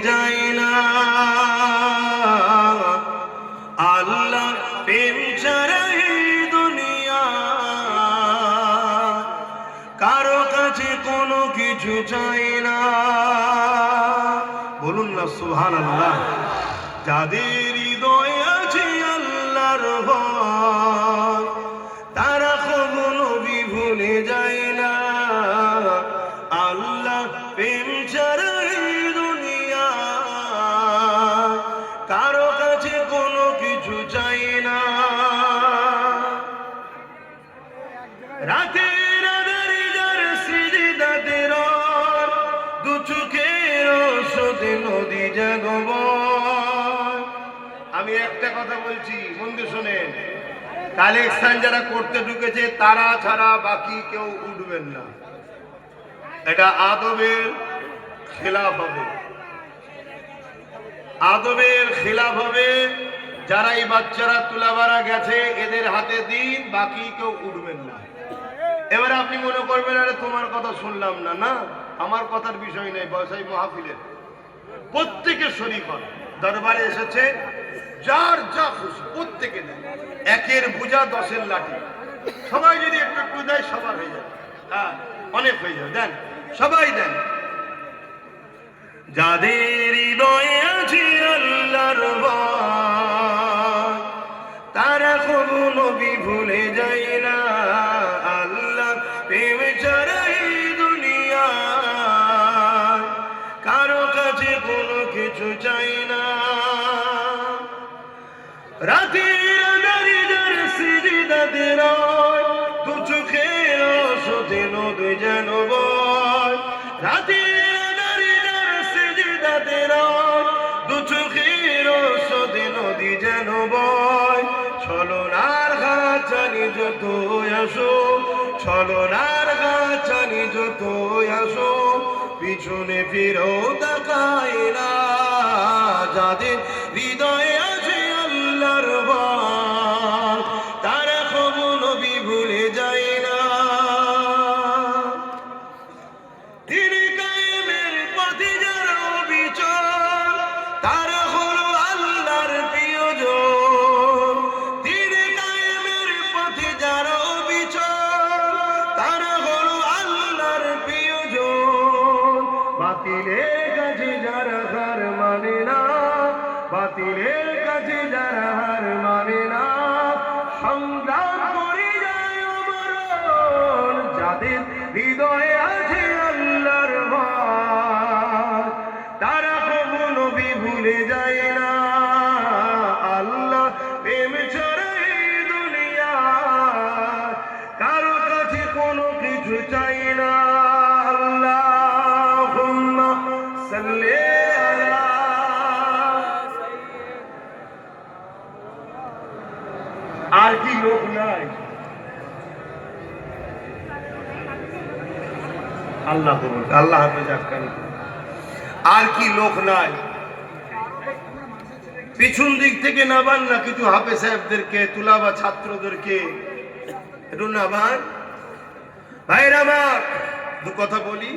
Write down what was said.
যায় না। আল্লাহ প্রেম ছাড়া এই দুনিয়া কারো কাছে কোনো কিছু চাই না। বলুন না সুবহানাল্লাহ। যাদের হৃদয়ে আছে আল্লাহর ভয় তারা কখনো নবী ভুলে যায় না। আল্লাহ প্রেম ছাড়া এই দুনিয়া কারো কাছে কোনো কিছু চাই না। রাতের আঁধারে যার সিজদাতে রয় দু চোখের ওষুধে নদী জাগব। আমি একটা কথা বলছি, বন্ধু শোনেন, কালেকশন যারা করতে ঢুকেছে তারা ছাড়া বাকি কেউ উঠবেন না। এটা আদবের খিলাফ হবে, আদবের খিলাফ হবে। যারা এই বাচ্চারা তুলাবারা গেছে এদের হাতে দিন, বাকি কেউ উঠবেন না। এবারে আপনি মনে করবেন আরে তোমার কথা শুনলাম না। না, আমার কথার বিষয় নেই। বসাই মাহফিলের প্রত্যেকে শরীক হন। দরবারে এসেছে যার যা খুশি প্রত্যেকে দেন। একের বোঝা দশের লাঠি, সবাই যদি একটু একটু দেয় সবার হয়ে যাবে। হ্যাঁ, অনেক হয়ে যাবে, দেন, সবাই দেন। যাদের হৃদয়ে আছে আল্লাহর ভয় তারা কখনো নবী ভুলে যায় না। আল্লাহ প্রেম ছাড়া এই দুনিয়া কারো কাছে কোনো কিছু চাই না। রাতের আঁধারে যার সিজদাতে রয় দু চোখের ওষুধে নদী যেন বয়। রাতের আঁধারে যার সিজদাতে রয় দু চোখের ওষুধে নদী যেন বয়। ছলনার গাছানি যত আসো, ছলনার গাছানি যত আসো, পিছনে ফিরেও তাকায় না। যাদের হৃদয়ে আছে আল্লাহর ভয় তারা কখনো নবী ভুলে যায় না। তিনি কায়েমের পথে যারা অবিচল তারা হলো আল্লাহর প্রিয়জন। তিনি কায়েমের পথে যারা অবিচল তারা হলো আল্লাহর প্রিয়জন। বাতিলের কাছে যারা হার মানে না, বাতিলের কাছে যারা হার মানে না, সংগ্রাম করে যায় অমরণ। যাদের হৃদয়ে আছে আল্লাহর ভয় তারা কখনো নবী ভুলে যায় না। আল্লাহ প্রেম ছাড়া এই দুনিয়া কারো কাছে কোনো কিছু চাই না। আল্লাহুম্মা সাল্লি আলা। আর কি লোক নাই? আল্লাহ বলুন, আল্লাহ হাফেজ। আর কি লোক নাই? পিছন দিক থেকে নাবান না কিছু হাফেজ সাহেবদেরকে, তুলাবা ছাত্রদেরকে একটু নাবান। ভাইরা আমার দু কথা বলি।